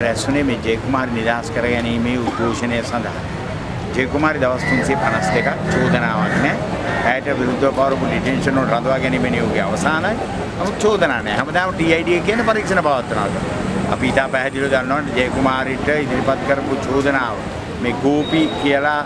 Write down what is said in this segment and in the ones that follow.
රැස්ුනේ මේ ජයකුමාරි නිදහස් කර ගැනීමේ උද්ඝෝෂණය සඳහා. ජයකුමාරි දවස් 352ක් චෝදනාවක් නැහැ. ඇයට විරුද්ධව පවරපු ඩිටෙන්ෂන් වල රඳවා ගැනීමේ නියෝගය අවසానයි. නමුත් චෝදනා නැහැ. හැමදාම TID කියන පරීක්ෂණ පවත්වනවා. අපි ඊට පැහැදිලිව දන්නවනේ ජයකුමාරිට ඉදිරිපත් කරපු චෝදනාව මේ ගෝපි කියලා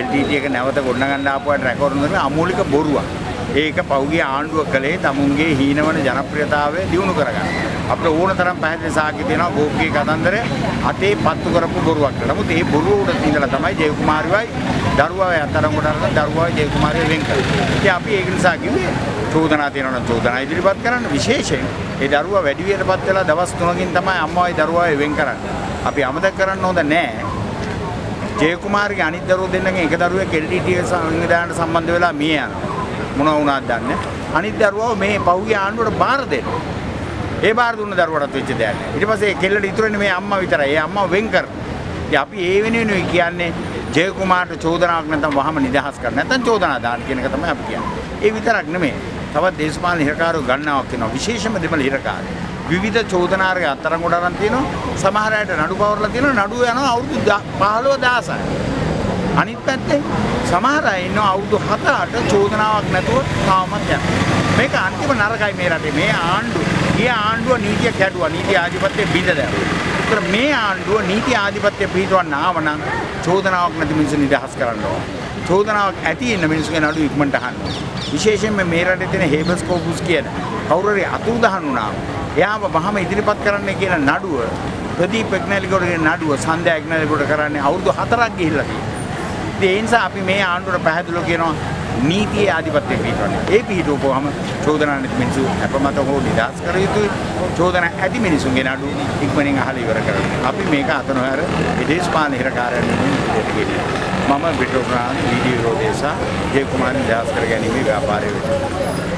LTT එක නැවත ගොඩනගන්න ආපුවාට රෙකෝඩ් කරන අමූලික බොරුවක්. ඒක පෞගිය ආණ්ඩුව කළේ තමුන්ගේ හීනවන ජනප්‍රියතාවය දියුණු කරගන්න. අපිට ඕන තරම් පැහැදිලි සාක්ෂි තියෙනවා ගෝපිගේ කතන්දරය අතේ පත්තු කරපු බොරුවක්. නමුත් මේ බොරුව උඩ ඉඳලා තමයි ජයකුමාරිවයි දරුවාවයි අතරංගොඩ අරගෙන දරුවාවයි ජයකුමාරිය වෙන් කරන්නේ. ඉතින් අපි ඒක නිසා කිව්වේ චෝදනා තියෙනවා නම් චෝදනා ඉදිරිපත් කරන්න විශේෂයෙන් ඒ දරුවා වැඩි වියටපත් වෙලා දවස් 3කින් තමයි අම්මාවයි දරුවාවයි වෙන් කරන්නේ. අපි අමතක කරන්න හොඳ නැහැ. ජයකුමාරිගේ අනිත් දරුවෝ දෙන්නගෙන් එක දරුවෙක් LTT සංවිධානයට සම්බන්ධ වෙලා මිය යනවා. මොනවා වුණාද දන්නේ. අනිත් දරුවව මේ පහුගිය ආණ්ඩුවට බාර දෙනවා. ඒ බාර දුන්න දරුවටත් වෙච්ච දෙයක් නෑ. ඊට පස්සේ කෙල්ලට ඉතුරුනේ මේ අම්මා විතරයි. ඒ අම්මා වෙන් කරනවා. ඉතින් අපි ඒ වෙනුවෙන් කියන්නේ ජයකුමාරට චෝදනාවක් නැත්නම් වහම නිදහස් කරන්න. නැත්නම් චෝදනා දාන්න කියන එක තමයි අපි කියන්නේ. ඒ විතරක් නෙමෙයි. තවත් දේශපාලන හිරකාරයෝ ගණනාවක් වෙනවා. විශේෂම දෙමළ හිරකාරයෝ. විවිධ චෝදනාරක අත්තරංගොඩ අරන් තියෙනවා. සමහර අයට නඩු පවරලා තියෙනවා. නඩුව යනවා අවුරුදු 15 16යි. අනිත් පැත්තේ සමහර අය ඉන්නවා අවුරුදු 7-8 චෝදනාවක් නැතුව තාමත් යනවා. මේක අන්තිම නරකයි මේ රටේ. මේ ආණ්ඩුව නීතිය කැඩුවා. නීති ආධිපත්‍ය බිඳ දැම්මා. මේ ආණ්ඩුව නීති ආධිපත්‍ය පිටවන්න ආව නම් චෝදනාවක් නැති මිනිස්සු නිදහස් කරන්න ඕන. චෝදනාවක් ඇති ඉන්න මිනිස්සුගේ නඩු ඉක්මනට අහන්න. විශේෂයෙන්ම මේ රටේ තියෙන හේබස් කෝපස් කියන කවුරු හරි අතුරුදහන් වුණාම එයාම වහම ඉදිරිපත් කරන්න කියන නඩුව ප්‍රදීප් එක්නැලිගොඩගේ නඩුව සන්ධ්‍යා එක්නැලිගොඩ කරන්නේ අවුරුදු 4ක් ගිහිල්ලා තියෙනවා. ඒ නිසා අපි මේ ආණ්ඩුවට පැහැදිලිව කියනවා නීතියේ ආධිපත්‍ය පිටවන්නේ. ඒ පිටවපුවම චෝදනා නැති මිනිස්සු අපමත හෝ නිදහස් කර යුතුයි. චෝදනා ඇති මිනිසුන්ගේ නඩු ඉක්මනින් අහලා ඉවර කරන්න. අපි මේක අතනොහැර විදේශපාලන හිරකාරයන් විදිහට ගෙනියනවා. මම බ්‍රිටෝප්‍රාන්ත වීඩියෝ රෝදේසා ජයකුමාරි නිදහස් කර ගැනීමේ ව්‍යාපාරය වෙනවා.